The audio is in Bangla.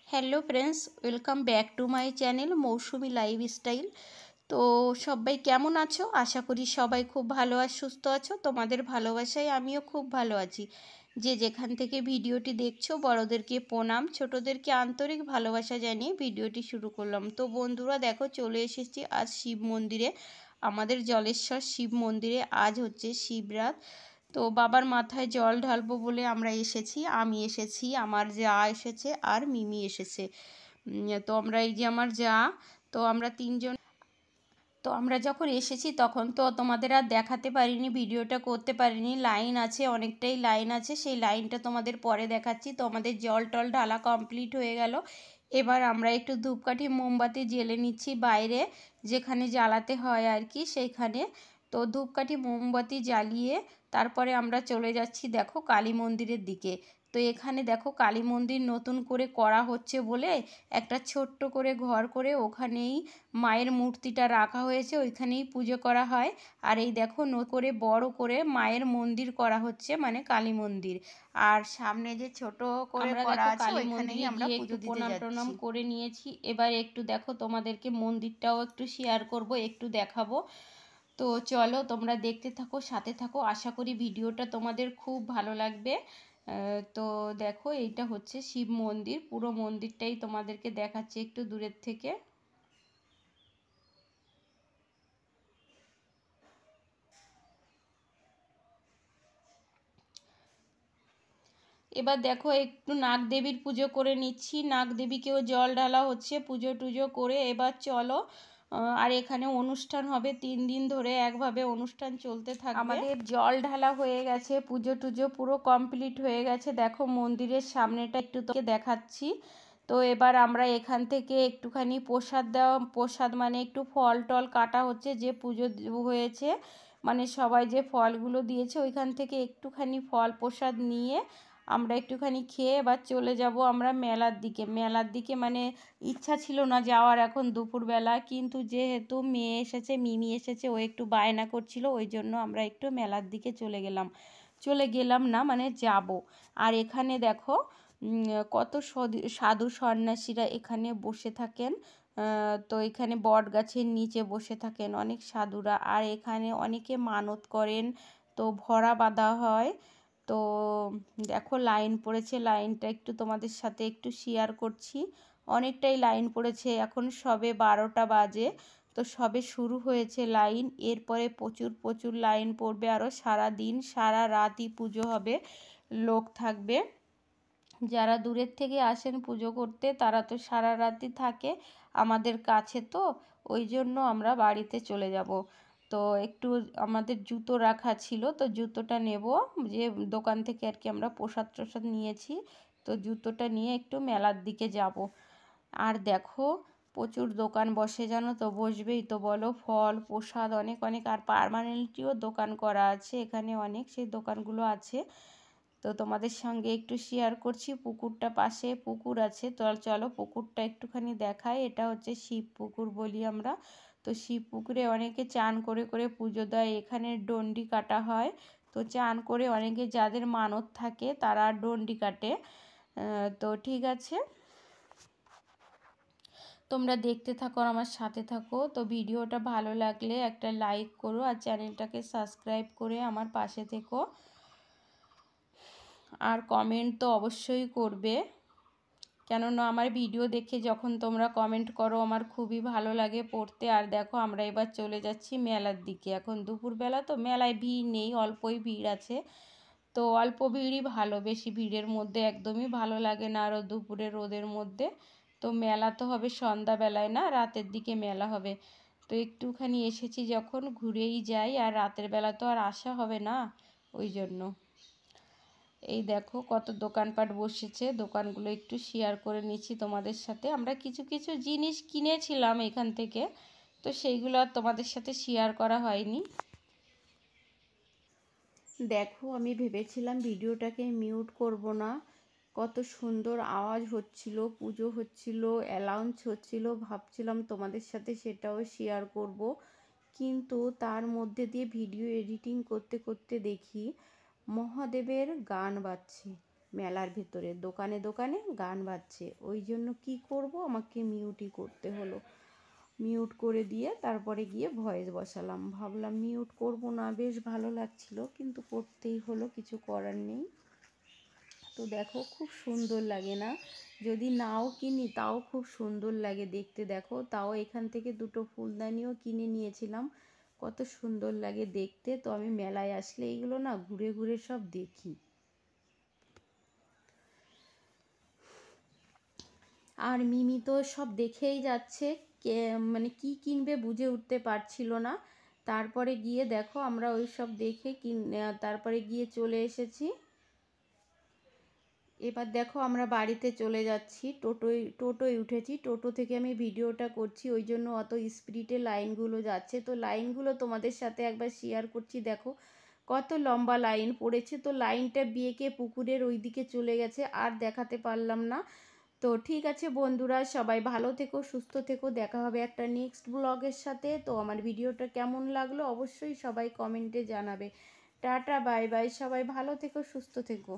Hello friends, welcome back to my channel Moushumi lifestyle. তো সবাই কেমন আছো? আশা করি সবাই খুব ভালো আর সুস্থ আছো। তোমাদের ভালোবাসায় আমিও খুব ভালো আছি। যে যেখান থেকে ভিডিওটি দেখছো, বড়োদেরকে প্রণাম, ছোটোদেরকে আন্তরিক ভালোবাসা জানিয়ে ভিডিওটি শুরু করলাম। তো বন্ধুরা দেখো, চলে এসেছি আজ শিব মন্দিরে, আমাদের জলেশ্বর শিব মন্দিরে। আজ হচ্ছে শিবরাত। তো বাবার মাথায় জল ঢালবো বলে আমরা এসেছি। আমি এসেছি, আমার যা এসেছে, আর মিমি এসেছে। তো আমরা এই যে আমার যা, তো আমরা তিনজন। তো আমরা যখন এসেছি তখন তো তোমাদের আর দেখাতে পারিনি, ভিডিওটা করতে পারিনি। লাইন আছে, অনেকটাই লাইন আছে, সেই লাইনটা তোমাদের পরে দেখাচ্ছি। তো আমাদের জল টল ঢালা কমপ্লিট হয়ে গেল। এবার আমরা একটু ধূপকাঠি মোমবাতি জ্বেলে নিচ্ছি বাইরে, যেখানে জ্বালাতে হয় আর কি, সেইখানে। তো ধূপকাঠি মোমবাতি জ্বালিয়ে তারপরে আমরা চলে যাচ্ছি দেখো কালী মন্দিরের দিকে। তো এখানে দেখো কালী মন্দির নতুন করে করা হচ্ছে বলে একটা ছোট্ট করে ঘর করে ওখানেই মায়ের মূর্তিটা রাখা হয়েছে, ওইখানেই পুজো করা হয়। আর এই দেখো করে বড় করে মায়ের মন্দির করা হচ্ছে, মানে কালী মন্দির। আর সামনে যে ছোট করে করা আছে, ওইখানেই আমরা পুজো দিতে যাচ্ছি। প্রণাম করে নিয়েছি। এবার একটু দেখো, তোমাদেরকে মন্দিরটাও একটু শেয়ার করব, একটু দেখাবো। তো চলো তোমরা দেখতে থাকো, সাথে থাকো। আশা করি ভিডিওটা তোমাদের খুব ভালো লাগবে। তো দেখো, এইটা হচ্ছে শিব মন্দির, পুরো মন্দিরটাই তোমাদেরকে দেখাচ্ছি একটু দূরের থেকে। এবার দেখো একটু নাগদেবীর পুজো করে নিচ্ছি, নাগদেবীকেও জল ঢালা হচ্ছে, পুজো টুজো করে এবার চলো। আর এখানে অনুষ্ঠান হবে 3 দিন ধরে, একভাবে অনুষ্ঠান চলতে থাকবে। আমাদের জল ঢালা হয়ে গেছে, পুজো টুজো পুরো কমপ্লিট হয়ে গেছে। দেখো মন্দিরের সামনেটা একটু তোকে দেখাচ্ছি। তো এবার আমরা এখান থেকে একটুখানি প্রসাদ মানে একটু ফল টল কাটা হচ্ছে, যে পুজো হয়েছে, মানে সবাই যে ফলগুলো দিয়েছে ওইখান থেকে একটুখানি ফল প্রসাদ নিয়ে আমরা একটুখানি খেয়ে এবার চলে যাব আমরা মেলার দিকে মানে ইচ্ছা ছিল না যাওয়ার এখন দুপুরবেলা, কিন্তু যেহেতু মেয়ে এসেছে, মিমি এসেছে, ও একটু বায়না করছিল, ওই জন্য আমরা একটু মেলার দিকে চলে গেলাম না মানে যাব। আর এখানে দেখো কত সাধু সন্ন্যাসীরা এখানে বসে থাকেন। তো এখানে বট গাছের নিচে বসে থাকেন অনেক সাধুরা, আর এখানে অনেকে মানত করেন, তো ভরা বাঁধা হয়। তো দেখো লাইন পড়েছে, লাইনটা একটু তোমাদের সাথে একটু শেয়ার করছি। অনেকটাই লাইন পড়েছে, এখন সবে 12টা বাজে, তো সবে শুরু হয়েছে লাইন। এরপরে প্রচুর প্রচুর লাইন পড়বে, আরও সারা দিন সারা রাতই পুজো হবে, লোক থাকবে। যারা দূরের থেকে আসেন পুজো করতে তারা তো সারা রাতই থাকে, আমাদের কাছে তো, ওই জন্য আমরা বাড়িতে চলে যাব। তো একটু আমাদের জুতো রাখা ছিল, তো জুতোটা নেব, যে দোকান থেকে আর কি আমরা প্রসাদ নিয়েছি, তো জুতোটা নিয়ে একটু মেলার দিকে যাব। আর দেখো প্রচুর দোকান বসে, জানো তো, বসবেই তো বলো, ফল প্রসাদ অনেক অনেক, আর পার্মানেন্টলিও দোকান করা আছে এখানে অনেক, সেই দোকানগুলো আছে। তো তোমাদের সঙ্গে একটু শেয়ার করছি, পুকুরটা পাশে পুকুর আছে, তো চলো পুকুরটা একটুখানি দেখাই। এটা হচ্ছে শিব পুকুর বলি আমরা। তো শিব পুকুরে অনেকে চান করে করে পুজো দেয়, এখানে ডন্ডি কাটা হয়। তো চান করে অনেকে যাদের মানত থাকে তারা ডন্ডি কাটে। তো ঠিক আছে, তোমরা দেখতে থাকো, আমার সাথে থাকো। তো ভিডিওটা ভালো লাগলে একটা লাইক করো, আর চ্যানেলটাকে সাবস্ক্রাইব করে আমার পাশে থেকো, আর কমেন্ট তো অবশ্যই করবে, কেননা আমার ভিডিও দেখে যখন তোমরা কমেন্ট করো আমার খুবই ভালো লাগে পড়তে। আর দেখো আমরা এবার চলে যাচ্ছি মেলার দিকে, এখন দুপুরবেলা তো মেলায় ভিড় নেই, অল্পই ভিড় আছে। তো অল্প ভিড়ই ভালো, বেশি ভিড়ের মধ্যে একদমই ভালো লাগে না, আরও দুপুরে রোদের মধ্যে। তো মেলা তো হবে সন্ধ্যাবেলায়, না রাতের দিকে মেলা হবে। তো একটুখানি এসেছি যখন ঘুরেই যাই, আর রাতের বেলা তো আর আসা হবে না, ওই জন্য। এই দেখো কত দোকানপাট বসেছে, দোকানগুলো একটু শেয়ার করে নিচ্ছি তোমাদের সাথে। আমরা কিছু কিছু জিনিস কিনেছিলাম এখান থেকে, তো সেইগুলো আর তোমাদের সাথে শেয়ার করা হয়নি। দেখো আমি ভেবেছিলাম ভিডিওটাকে মিউট করব না, কত সুন্দর আওয়াজ হচ্ছিল, পুজো হচ্ছিল, অ্যালাউন্স হচ্ছিল, ভাবছিলাম তোমাদের সাথে সেটাও শেয়ার করব, কিন্তু তার মধ্যে দিয়ে ভিডিও এডিটিং করতে করতে দেখি মহাদেবের গান বাজছে। মেলার ভেতরে দোকানে দোকানে গান বাজছে, ওই জন্য কি করব, আমাকে মিউটই করতে হলো। মিউট করে দিয়ে তারপরে গিয়ে ভয়েস বসালাম। ভাবলাম মিউট করব না, বেশ ভালো লাগছিল, কিন্তু করতেই হলো, কিছু করার নেই। তো দেখো খুব সুন্দর লাগে না? যদি নাও কিনি তাও খুব সুন্দর লাগে দেখতে। দেখো তাও এখান থেকে দুটো ফুলদানিও কিনে নিয়েছিলাম, কত সুন্দর লাগে দেখতে। তো আমি মেলায় আসলে এইগুলো না ঘুরে ঘুরে সব দেখি। আর মিমি তো সব দেখেই যাচ্ছে, কে মানে কি কিনবে বুঝে উঠতে পারছিল না। তারপরে গিয়ে দেখো আমরা ওই সব দেখে তারপরে গিয়ে চলে এসেছি। এবার দেখো আমরা বাড়িতে চলে যাচ্ছি, টোটোয় উঠেছি। টোটো থেকে আমি ভিডিওটা করছি, ওই জন্য অত স্পিডে লাইনগুলো যাচ্ছে। তো লাইনগুলো তোমাদের সাথে একবার শেয়ার করছি। দেখো কত লম্বা লাইন পড়েছে। তো লাইনটা বেঁকে পুকুরের ওই দিকে চলে গেছে, আর দেখাতে পারলাম না। তো ঠিক আছে বন্ধুরা, সবাই ভালো থেকো, সুস্থ থেকো, দেখা হবে একটা নেক্সট ব্লগের সাথে। তো আমার ভিডিওটা কেমন লাগলো অবশ্যই সবাই কমেন্টে জানাবে। টাটা, বাই বাই, সবাই ভালো থেকো, সুস্থ থেকো।